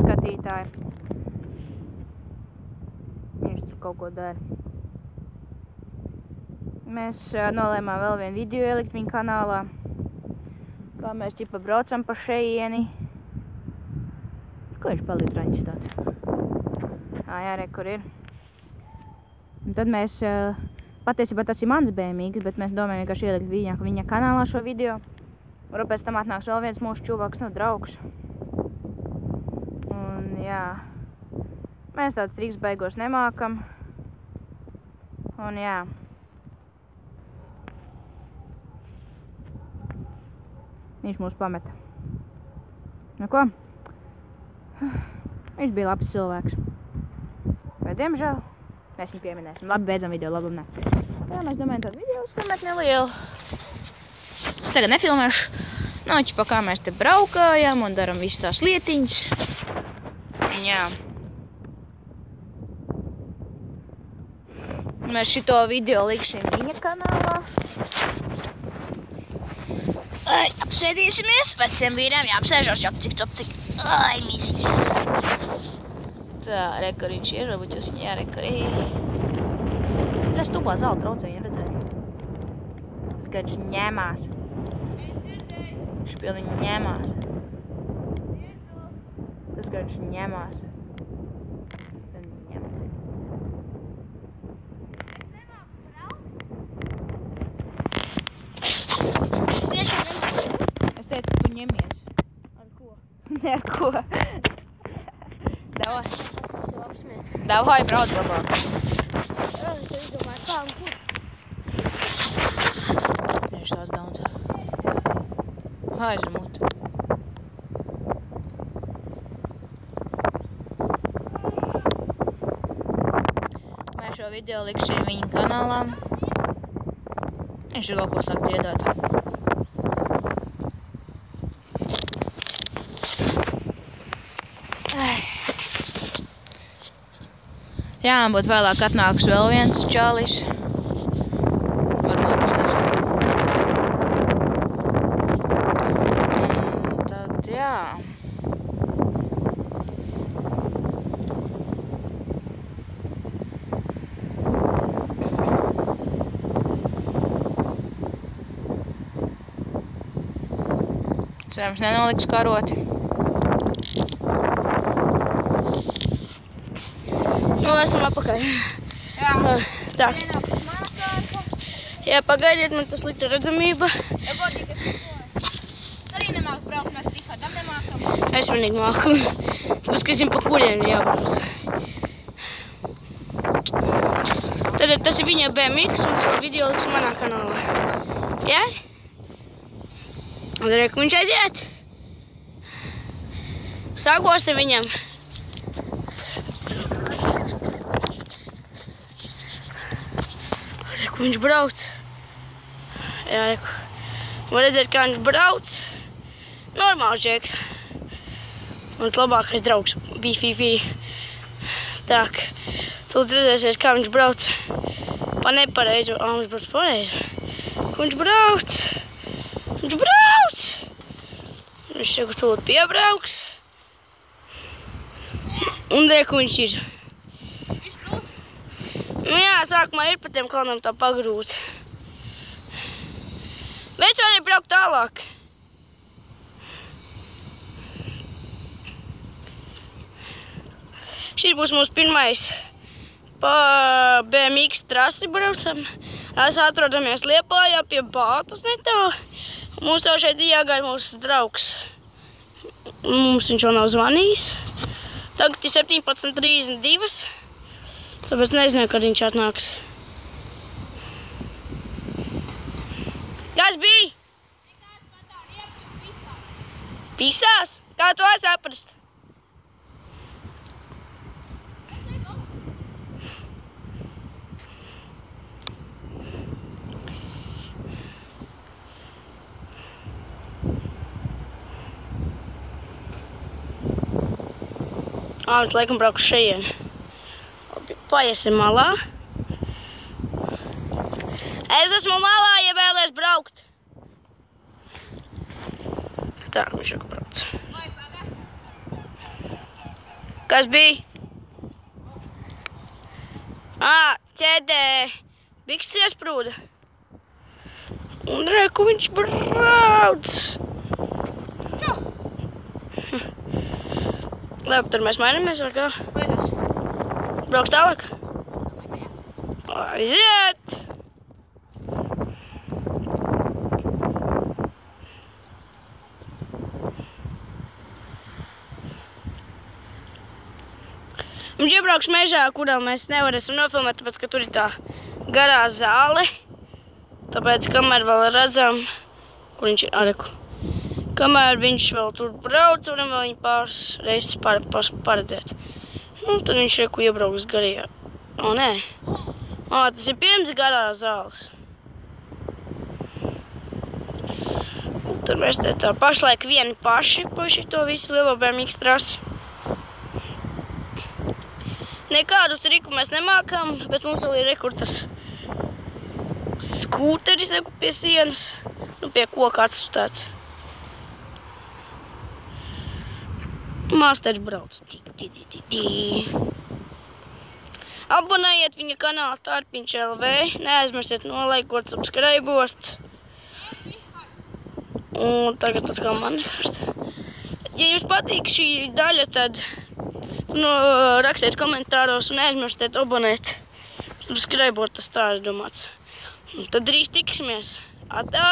skatītāji. Viņš tur kaut ko dara. Mēs nolēmām vēl vienu video ielikt viņa kanālā. Kā mēs ķipa braucam pa šeieni. Ko viņš palīdz raņķis tāds? Jā, re, kur ir. Un tad mēs, patiesībā tas ir mans BMW, bet mēs domājam vienkārši ielikt viņa kanālā šo video. Varbūt pēc tam atnāks vēl viens mūsu čuvaks, draugs. Un jā, mēs tāds triks beigos nemākam. Un jā. Viņš mūs pameta. Nu ko? Viņš bija labs cilvēks. Vai diemžēl? Mēs viņu pieminēsim. Labi, beidzam video, labi un ne. Jā, mēs domājam tādu video uzfilmēt nelielu. Tagad nefilmēšu. Noķipa, kā mēs te braukājam un daram visu tās lietiņas. Jā. Mēs šito video liksim viņa kanālā. Ai, apsēdīsimies. Veciem vīriem jāapsēžos, cik. Ai, mīsī. Tā, rekar viņš ir, varbūt jūs viņu jārekar. Tas tupā zelta traucē, viņa redzēja. Skaidrs ņemās. Viņš pilnīgi ņemās. Tas skaidrs ņemās. Es teicu, ka tu ņemies. Ar ko? Ne ar ko. Davai. Davai, brauc, labāk. Es izdomāju, kā un kur. Viņš tās daudz. Aizver mutu. Mēs šo video liksim viņa kanālā. Viņš ir kaut ko sāk dziedāt. Jā, man būtu vēlāk atnāks vēl viens čalis. Varbūt es nezinu. Tad jā. Cerams, nenoliks karoti. Nu, esam apakaļ. Jā. Tā. Ienākuši mājā. Jā, pagaidiet, man tas slikta redzamība. Ja godīgi, es neko. Es arī nemāku braukt, mēs Rihardam nemākam. Es vienīgi māku. Tāpēc, ka esam pa kuļieni jābrauc. Tad tas ir viņa BMX un tas video liks manā kanālā. Jā? Un reku viņš aiziet. Sagosim viņam. Reku viņš brauc. Jā, reku. Var redzēt, kā viņš brauc. Normāls džeks. Mans labākais draugs. Bīfīfī. Tak. Tūlīt redzēsies, kā viņš brauc. Pa nepareizu. Viņš brauc pareizu. Ko viņš brauc? Viņš brauc! Viņš jau tūlīt piebrauks. Un reku viņš ir. Viņš grūti? Nu jā, sākumā ir pa tiem kalnam tā pagrūti. Veids var arī braukt tālāk. Šis būs mūsu pirmais pa BMX trasi braucam. Mēs atrodamies Liepājā pie Baltas netālu. Mums jau šeit iegāja mūsu draugs. Mums viņš vēl nav zvanījis. Tagad ir 17:32. Tāpēc nezinu, kad viņš atnāks. Kas bija? Pisās? Kā tu vari saprast? Viņš laikam brauks šeit. Paiesim malā. Es esmu malā, ja vēlies braukt. Tā, viņš jau brauc. Kas bija? Ķēdē. Biksts iesprūda. Un reku viņš brauc. Labi, tur mēs mainamies vai kā? Brauks tālāk? Aiziet! Viņš iebrauks mežā, kurā mēs nevarēsim nofilmēt, tāpēc, ka tur ir tā garā zāle. Tāpēc, kamēr vēl redzam, kur viņš ir areku. Kamēr viņš vēl tur brauc, varam vēl viņu pāris reizes paredzēt. Nu, tad viņš reku iebrauks garajā. O, nē. Tas ir pirms garā zāles. Tur mēs te tā pašlaik vieni paši pa šito visu lielo BMX trasi. Nekādu triku mēs nemākam, bet mums vēl ir rekur tas skūteris reku pie sienas, nu pie koka atstutēts. Māsters brauc. Abonējiet viņa kanālu Tarpiņš LV, neaizmirsiet nolaikot, subscribot. Un tagad atkal man nekarst. Ja jums patīk šī daļa, tad rakstiet komentāros un neaizmirstiet abonēt. Subscribot, tas tā ir domāts. Un tad drīz tiksimies. Atā!